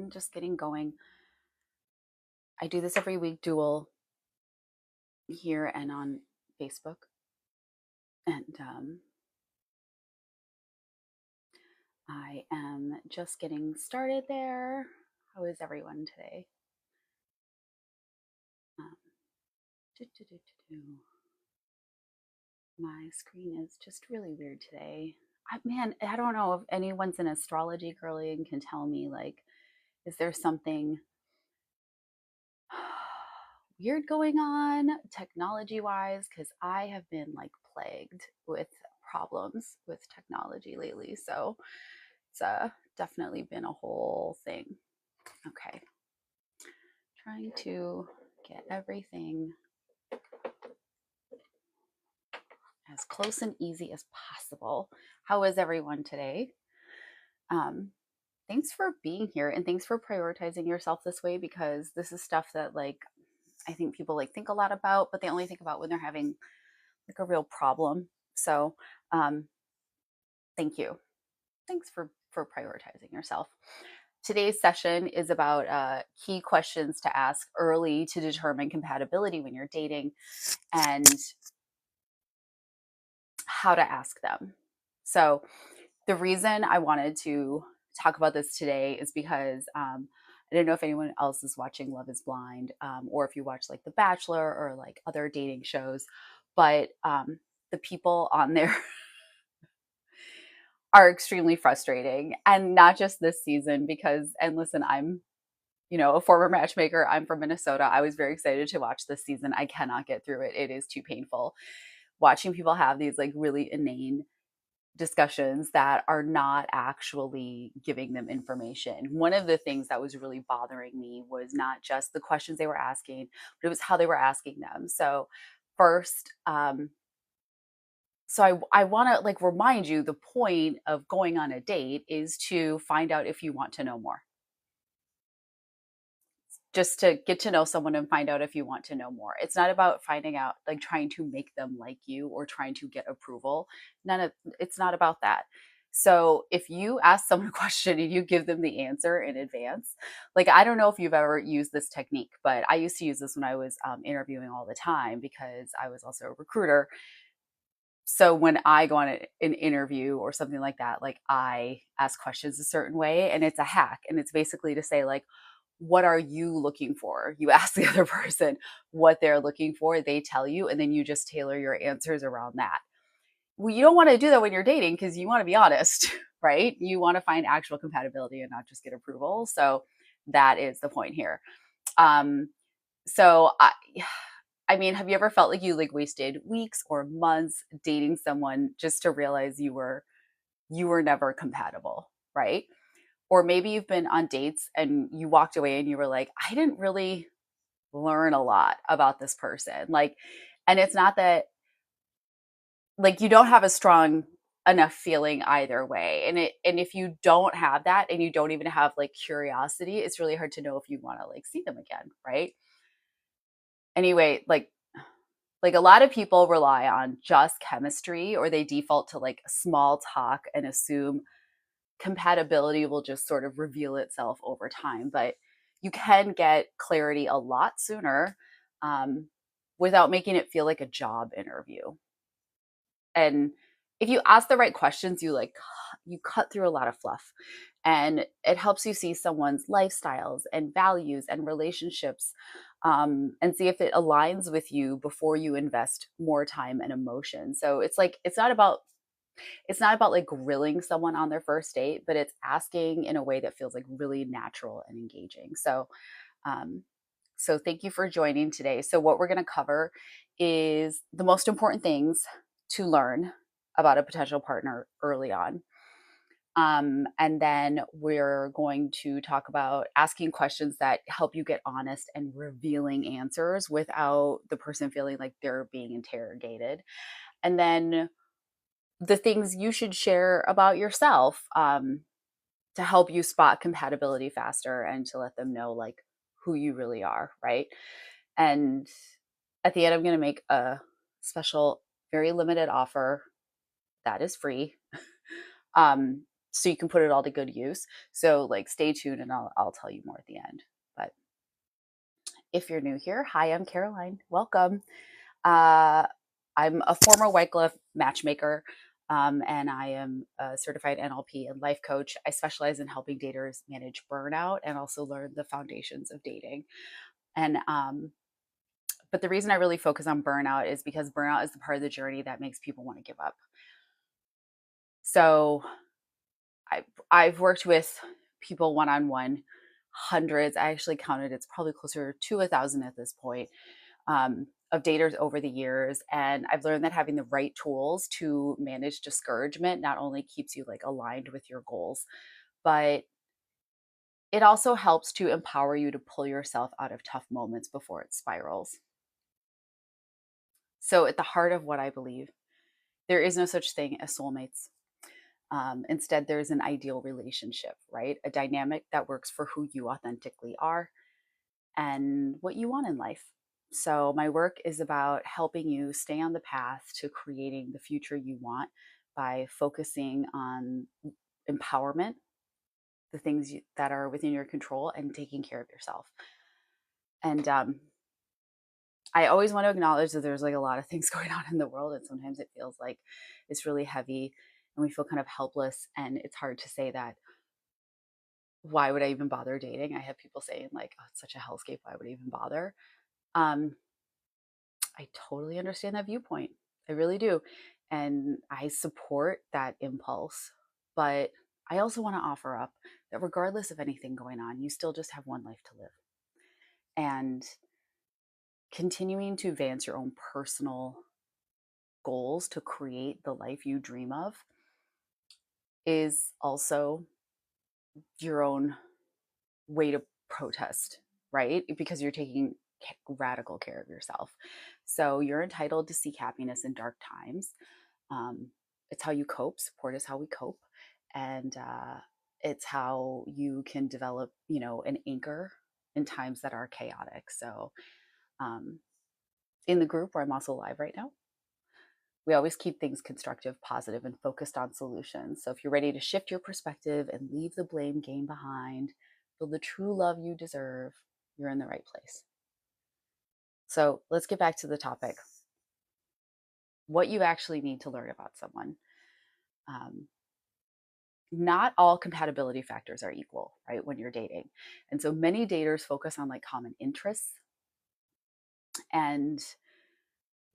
I'm just getting going. I do this every week, dual here and on Facebook. And I am just getting started there. How is everyone today? Um, do, do, do, do, do. My screen is just really weird today. Man, I don't know if anyone's an astrology girly and can tell me, like, is there something weird going on technology wise? Because I have been like plagued with problems with technology lately. So it's definitely been a whole thing. Okay. Trying to get everything as close and easy as possible. How is everyone today? Um, Thanks for being here and thanks for prioritizing yourself this way, because this is stuff that like I think people like think a lot about, but they only think about when they're having like a real problem. So thank you. Thanks for prioritizing yourself. Today's session is about key questions to ask early to determine compatibility when you're dating and how to ask them. So the reason I wanted to talk about this today is because I don't know if anyone else is watching Love is Blind, or if you watch like The Bachelor or like other dating shows, but the people on there are extremely frustrating, and not just this season because, and listen, I'm a former matchmaker. I'm from Minnesota. I was very excited to watch this season. I cannot get through it. It is too painful watching people have these like really inane discussions that are not actually giving them information. One of the things that was really bothering me was not just the questions they were asking, but it was how they were asking them. So first, I want to like remind you, the point of going on a date is to find out if you want to know more. Just to get to know someone and find out if you want to know more. It's not about finding out, like trying to make them like you or trying to get approval. It's not about that. So if you ask someone a question and you give them the answer in advance, like I don't know if you've ever used this technique, but I used to use this when I was interviewing all the time because I was also a recruiter. So when I go on an interview or something like that, like I ask questions a certain way, and it's a hack. And it's basically to say like, what are you looking for? You ask the other person what they're looking for, they tell you, and then you just tailor your answers around that. Well, you don't want to do that when you're dating because you want to be honest, right? You want to find actual compatibility and not just get approval. So that is the point here. Um, so I mean, have you ever felt like you like wasted weeks or months dating someone just to realize you were never compatible, right? Or maybe you've been on dates and you walked away and you were like, I didn't really learn a lot about this person. Like, and it's not that like you don't have a strong enough feeling either way. And if you don't have that and you don't even have like curiosity, it's really hard to know if you want to like see them again, right? Anyway, like a lot of people rely on just chemistry, or they default to like small talk and assume compatibility will just sort of reveal itself over time. But you can get clarity a lot sooner, um, without making it feel like a job interview. And if you ask the right questions, you cut through a lot of fluff, and it helps you see someone's lifestyles and values and relationships, and see if it aligns with you before you invest more time and emotion. So it's like it's not about like grilling someone on their first date, but it's asking in a way that feels like really natural and engaging. Um, so thank you for joining today. So what we're going to cover is the most important things to learn about a potential partner early on. And then we're going to talk about asking questions that help you get honest and revealing answers without the person feeling like they're being interrogated. And then the things you should share about yourself, to help you spot compatibility faster and to let them know like who you really are, right? And at the end, I'm going to make a special, very limited offer that is free. so you can put it all to good use. So like stay tuned and I'll tell you more at the end. But if you're new here, hi, I'm Caroline. Welcome. Uh, I'm a former White Glove matchmaker, and I am a certified NLP and life coach. I specialize in helping daters manage burnout and also learn the foundations of dating. And but the reason I really focus on burnout is because burnout is the part of the journey that makes people want to give up. So I've worked with people one on one, hundreds. I actually counted; it's probably closer to 1,000 at this point, of daters over the years. And I've learned that having the right tools to manage discouragement not only keeps you like aligned with your goals, but it also helps to empower you to pull yourself out of tough moments before it spirals. So, at the heart of what I believe, there is no such thing as soulmates. Instead, there's an ideal relationship, right? A dynamic that works for who you authentically are and what you want in life. So, my work is about helping you stay on the path to creating the future you want by focusing on empowerment, the things that are within your control, and taking care of yourself. And I always want to acknowledge that there's like a lot of things going on in the world, and sometimes it feels like it's really heavy and we feel kind of helpless. And it's hard to say that, why would I even bother dating? I have people saying, like, oh, it's such a hellscape. Why would I even bother? Um, I totally understand that viewpoint. I really do. And I support that impulse. But I also want to offer up that regardless of anything going on, you still just have one life to live. And continuing to advance your own personal goals to create the life you dream of is also your own way to protest, right? Because you're taking radical care of yourself. So you're entitled to seek happiness in dark times. It's how you cope. Support is how we cope. And it's how you can develop, an anchor in times that are chaotic. So um, in the group where I'm also live right now, we always keep things constructive, positive, and focused on solutions. So if you're ready to shift your perspective and leave the blame game behind, build the true love you deserve, you're in the right place. So let's get back to the topic. What you actually need to learn about someone. Um, Not all compatibility factors are equal, right, when you're dating. And so many daters focus on like common interests and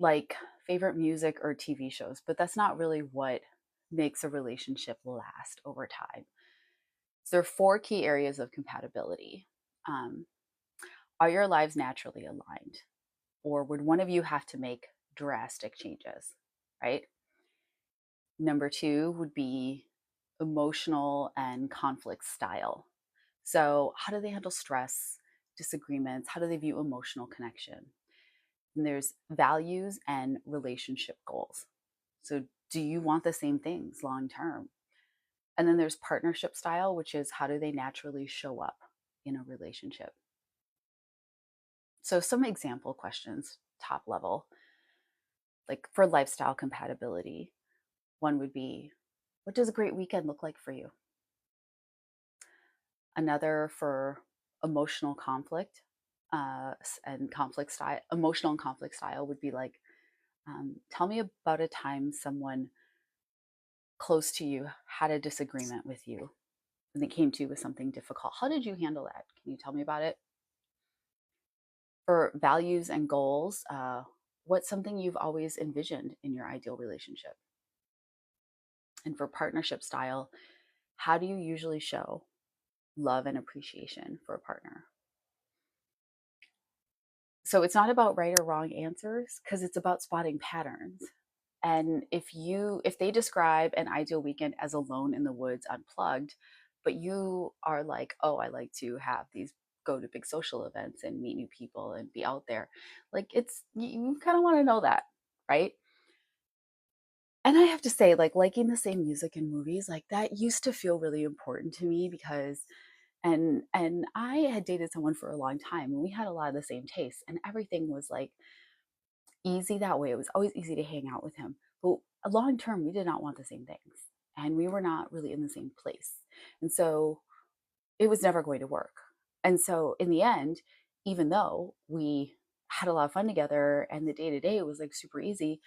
like favorite music or TV shows, but that's not really what makes a relationship last over time. So there are four key areas of compatibility. Um, are your lives naturally aligned? Or would one of you have to make drastic changes, right? Number two would be emotional and conflict style. So, how do they handle stress, disagreements? How do they view emotional connection? And there's values and relationship goals. So, do you want the same things long term? And then there's partnership style, which is how do they naturally show up in a relationship? So, some example questions, top level, like for lifestyle compatibility, one would be, what does a great weekend look like for you? Another for emotional conflict and conflict style, emotional and conflict style would be like, tell me about a time someone close to you had a disagreement with you and they came to you with something difficult. How did you handle that? Can you tell me about it? For values and goals, what's something you've always envisioned in your ideal relationship? And for partnership style, how do you usually show love and appreciation for a partner? So it's not about right or wrong answers because it's about spotting patterns. And if they describe an ideal weekend as alone in the woods, unplugged, but you are like, oh, I like to have these, go to big social events and meet new people and be out there, like it's, you kind of want to know that, right? And I have to say, like, liking the same music and movies, like that used to feel really important to me because and I had dated someone for a long time and we had a lot of the same tastes and everything was like easy that way. It was always easy to hang out with him. But long term, we did not want the same things. and we were not really in the same place. And so it was never going to work. And so in the end, even though we had a lot of fun together and the day to day was like super easy,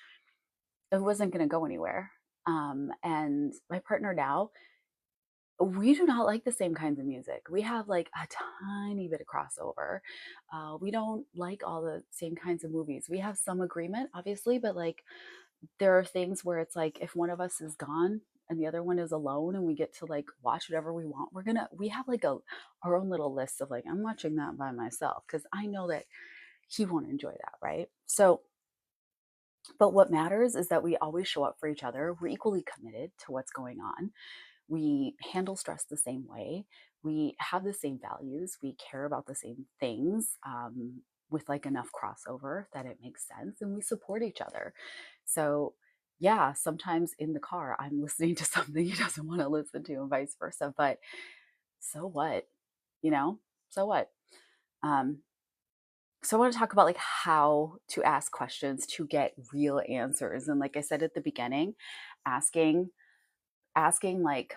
it wasn't going to go anywhere. And my partner now, we do not like the same kinds of music. We have like a tiny bit of crossover. We don't like all the same kinds of movies. We have some agreement, obviously, but like there are things where it's like if one of us is gone and the other one is alone and we get to like watch whatever we want, we have like our own little list of like, I'm watching that by myself because I know that he won't enjoy that, right? So, but what matters is that we always show up for each other. We're equally committed to what's going on. We handle stress the same way. We have the same values. We care about the same things, with like enough crossover that it makes sense, and we support each other. So, yeah, sometimes in the car, I'm listening to something he doesn't want to listen to, and vice versa. But so what? You know, so what? Um, so I want to talk about like how to ask questions to get real answers. And like I said at the beginning, asking asking like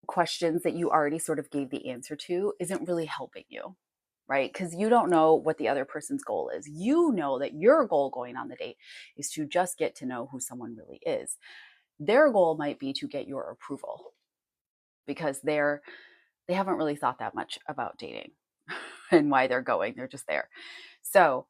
questions that you already sort of gave the answer to isn't really helping you, right? Because you don't know what the other person's goal is. You know that your goal going on the date is to just get to know who someone really is. Their goal might be to get your approval because they haven't really thought that much about dating and why they're going. They're just there. So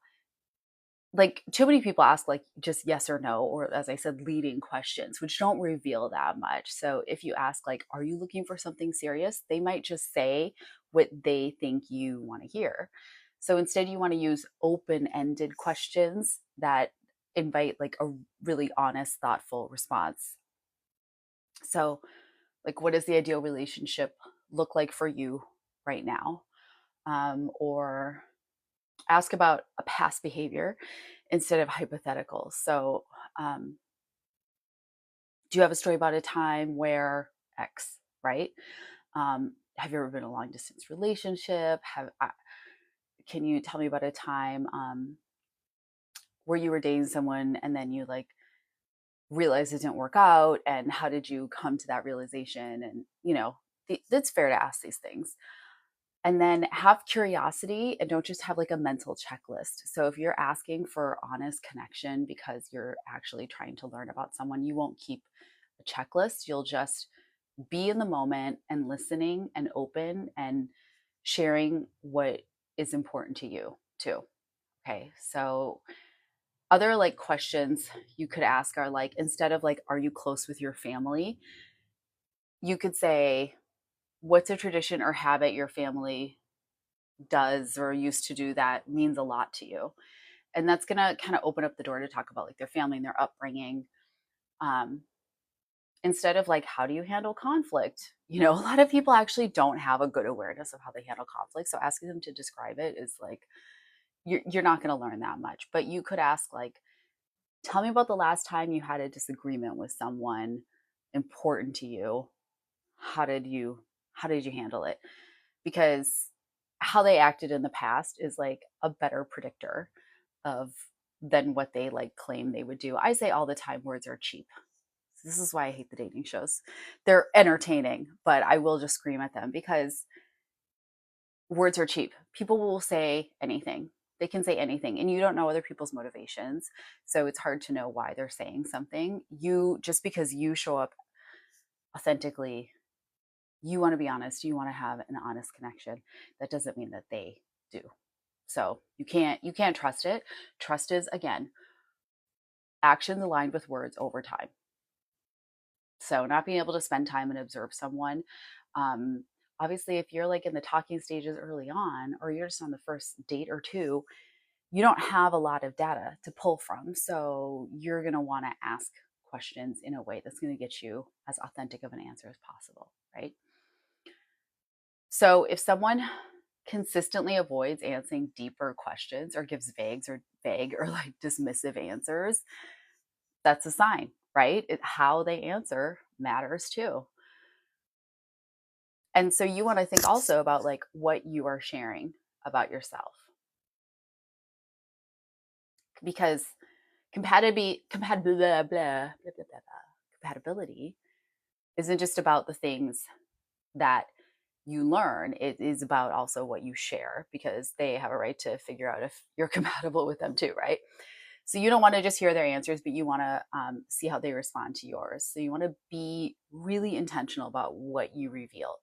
like too many people ask like just yes or no, or as I said, leading questions which don't reveal that much. So if you ask like, are you looking for something serious, they might just say what they think you want to hear. So instead you want to use open-ended questions that invite like a really honest, thoughtful response. So like, what does the ideal relationship look like for you right now? Or ask about a past behavior instead of hypotheticals. So, do you have a story about a time where X, right? Have you ever been in a long distance relationship? Can you tell me about a time where you were dating someone and then you like realized it didn't work out? And how did you come to that realization? And, it's fair to ask these things. And then have curiosity and don't just have like a mental checklist. So if you're asking for honest connection because you're actually trying to learn about someone, you won't keep a checklist. You'll just be in the moment and listening and open and sharing what is important to you too. Okay. So other like questions you could ask are like, instead of like, are you close with your family? You could say, what's a tradition or habit your family does or used to do that means a lot to you? And that's going to kind of open up the door to talk about like their family and their upbringing. Um, Instead of like, how do you handle conflict? A lot of people actually don't have a good awareness of how they handle conflict. So asking them to describe it is like, you're not going to learn that much. But you could ask, like, tell me about the last time you had a disagreement with someone important to you. How did you how did you handle it? Because how they acted in the past is like a better predictor of than what they like claim they would do. I say all the time, words are cheap. This is why I hate the dating shows. They're entertaining, but I will just scream at them because words are cheap. People will say anything. They can say anything, and you don't know other people's motivations. So it's hard to know why they're saying something. Just because you show up authentically, you want to be honest, you want to have an honest connection. That doesn't mean that they do. So you can't trust it. Trust is, again, actions aligned with words over time. So not being able to spend time and observe someone. Obviously, if you're like in the talking stages early on, or you're just on the first date or two, you don't have a lot of data to pull from. So you're going to want to ask questions in a way that's going to get you as authentic of an answer as possible, right? So if someone consistently avoids answering deeper questions or gives vague or like dismissive answers, that's a sign, right? How they answer matters too. And so you want to think also about like what you are sharing about yourself, because compatibility compatibility isn't just about the things that you learn, it is about also what you share, because they have a right to figure out if you're compatible with them too, right? So you don't want to just hear their answers, but you want to see how they respond to yours. So you want to be really intentional about what you reveal.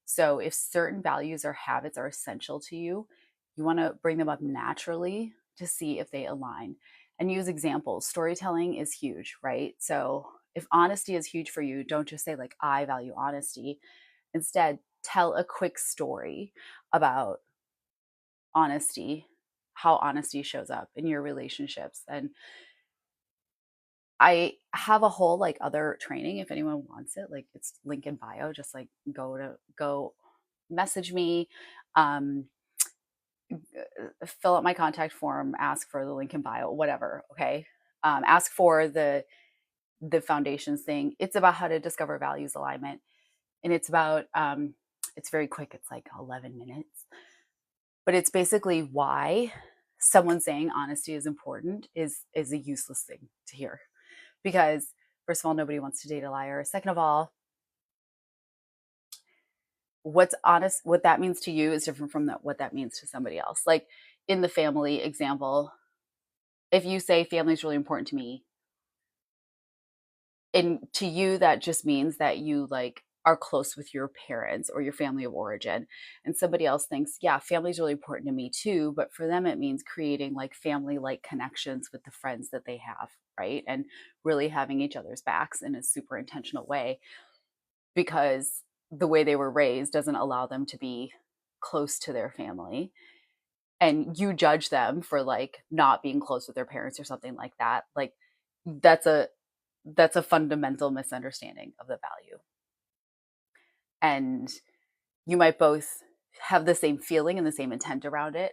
So if certain values or habits are essential to you, you want to bring them up naturally to see if they align and use examples. Storytelling is huge, right? So if honesty is huge for you, don't just say, like, I value honesty. Instead, tell a quick story about honesty, how honesty shows up in your relationships. And I have a whole like other training if anyone wants it. Like, it's link in bio. Just like go message me, um, fill out my contact form, ask for the link in bio, whatever. Okay, ask for the foundations thing. It's about how to discover values alignment, and it's about it's very quick. It's like 11 minutes, but it's basically why someone saying honesty is important is a useless thing to hear, because first of all, nobody wants to date a liar. Second of all, what's honest, what that means to you is different from what that means to somebody else. Like in the family example, if you say family is really important to me, and to you that just means that you like are close with your parents or your family of origin, and somebody else thinks, yeah, family is really important to me too, but for them it means creating like family like connections with the friends that they have, right? And really having each other's backs in a super intentional way, because the way they were raised doesn't allow them to be close to their family, and you judge them for like not being close with their parents or something like that. Like, that's a that's a fundamental misunderstanding of the value. And you might both have the same feeling and the same intent around it,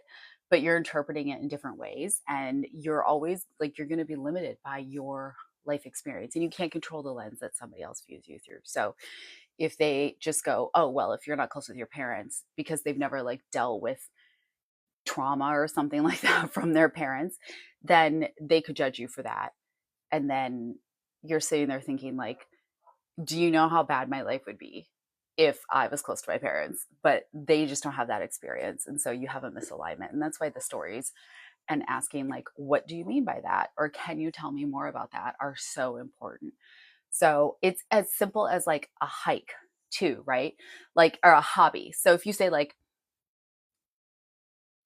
but you're interpreting it in different ways, and you're always like, you're going to be limited by your life experience, and you can't control the lens that somebody else views you through. So if they just go, oh well, if you're not close with your parents because they've never like dealt with trauma or something like that from their parents, then they could judge you for that. And then you're sitting there thinking like, do you know how bad my life would be if I was close to my parents? But they just don't have that experience. And so you have a misalignment. And that's why the stories and asking, like, what do you mean by that? Or can you tell me more about that, are so important. So it's as simple as like a hike, too, right? Like, or a hobby. So if you say, like,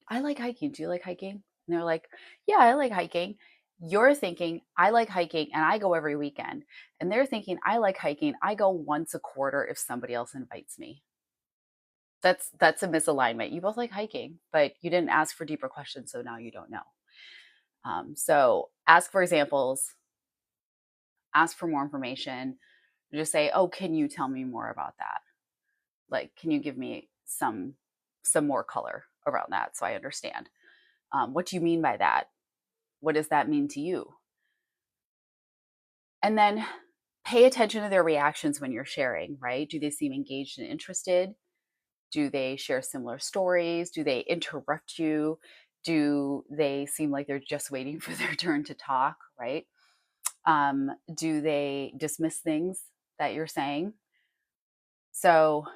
I like hiking. Do you like hiking? And they're like, yeah, I like hiking. You're thinking, I like hiking and I go every weekend. And they're thinking, I like hiking. I go once a quarter if somebody else invites me. That's a misalignment. You both like hiking, but you didn't ask for deeper questions, so now you don't know. So ask for examples, ask for more information. Just say, oh, can you tell me more about that? Like, can you give me some more color around that so I understand? What do you mean by that? What does that mean to you? And then pay attention to their reactions when you're sharing, right? Do they seem engaged and interested? Do they share similar stories? Do they interrupt you? Do they seem like they're just waiting for their turn to talk, right? Do they dismiss things that you're saying? So,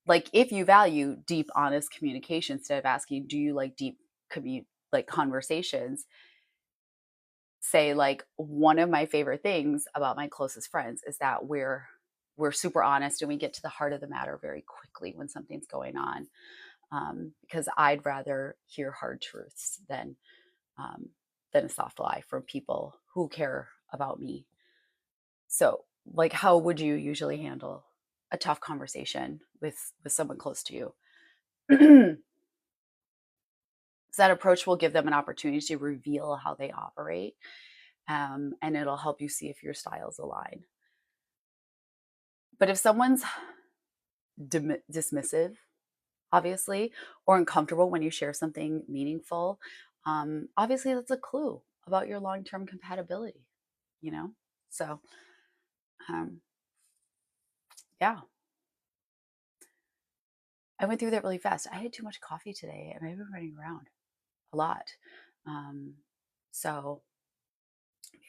like, if you value deep, honest communication, instead of asking, do you like deep like conversations, say, like, one of my favorite things about my closest friends is that we're super honest and we get to the heart of the matter very quickly when something's going on, because I'd rather hear hard truths um, than a soft lie from people who care about me. So, like, how would you usually handle a tough conversation with someone close to you? So that approach will give them an opportunity to reveal how they operate, and it'll help you see if your styles align. But if someone's dismissive, obviously, or uncomfortable when you share something meaningful, obviously that's a clue about your long term compatibility, you know? So, um, yeah, I went through that really fast. I had too much coffee today and I've been running around a lot. Um, so,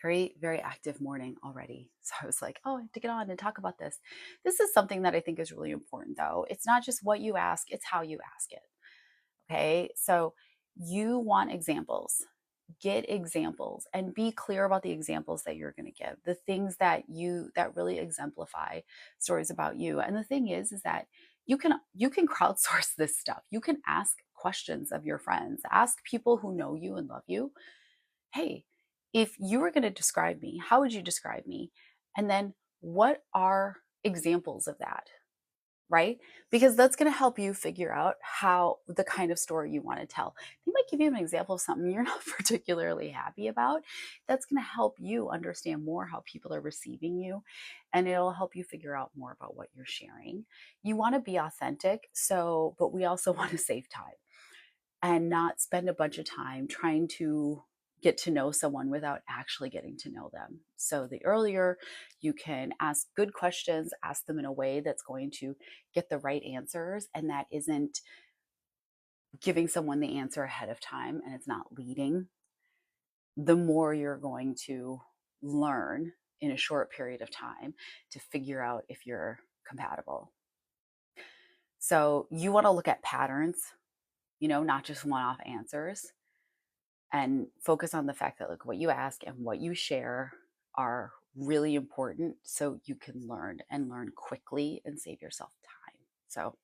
very, very active morning already. So I was like, oh, I have to get on and talk about this. This is something that I think is really important, though. It's not just what you ask, it's how you ask it. Okay. So you want examples. Get examples and be clear about the examples that you're going to give, the things that really exemplify stories about you. And the thing is that you can crowdsource this stuff. You can ask questions of your friends, ask people who know you and love you. Hey, if you were going to describe me, how would you describe me? And then what are examples of that? Right? Because that's going to help you figure out how the kind of story you want to tell. They might give you an example of something you're not particularly happy about. That's going to help you understand more how people are receiving you, and it'll help you figure out more about what you're sharing. You want to be authentic, but we also want to save time and not spend a bunch of time trying to get to know someone without actually getting to know them. So the earlier you can ask good questions, ask them in a way that's going to get the right answers and that isn't giving someone the answer ahead of time and it's not leading, the more you're going to learn in a short period of time to figure out if you're compatible. So you want to look at patterns, not just one-off answers, and focus on the fact that like what you ask and what you share are really important so you can learn quickly and save yourself time. So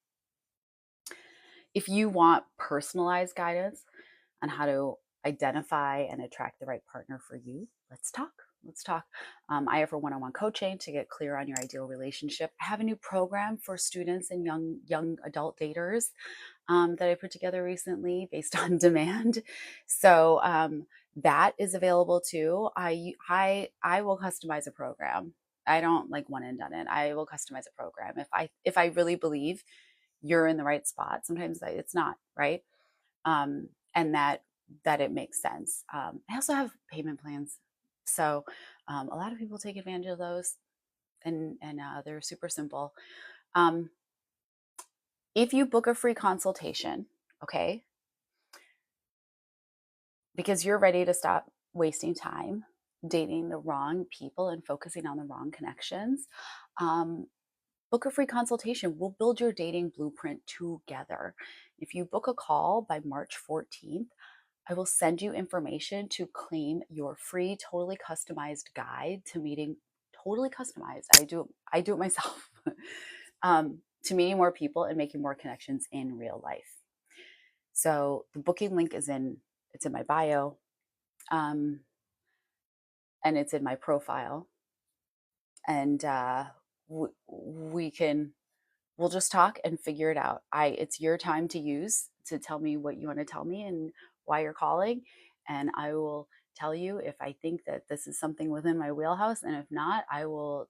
if you want personalized guidance on how to identify and attract the right partner for you, let's talk. Let's talk. I offer one-on-one coaching to get clear on your ideal relationship. I have a new program for students and young adult daters that I put together recently based on demand. So that is available too. I will customize a program. I don't like one and done it. I will customize a program if I really believe you're in the right spot. Sometimes it's not right, and that it makes sense. I also have payment plans, so a lot of people take advantage of those, and they're super simple. Um, if you book a free consultation, okay, because you're ready to stop wasting time dating the wrong people and focusing on the wrong connections, um, book a free consultation. We'll build your dating blueprint together. If you book a call by March 14th, I will send you information to claim your free, totally customized guide to meeting, totally customized. I do it myself, to meeting more people and making more connections in real life. So the booking link it's in my bio, um, and it's in my profile, and we can we'll just talk and figure it out. It's your time to use to tell me what you want to tell me and why you're calling, and I will tell you if I think that this is something within my wheelhouse, and if not, I will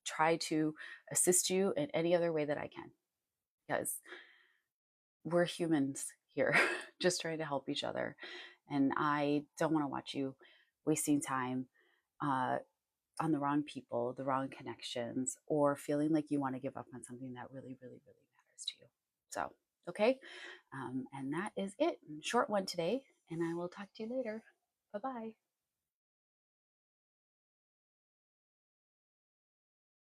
try to assist you in any other way that I can, because we're humans here just trying to help each other, and I don't want to watch you wasting time uh, on the wrong people, the wrong connections, or feeling like you want to give up on something that really, really, really matters to you. So, okay. And that is it. Short one today, and I will talk to you later. Bye bye.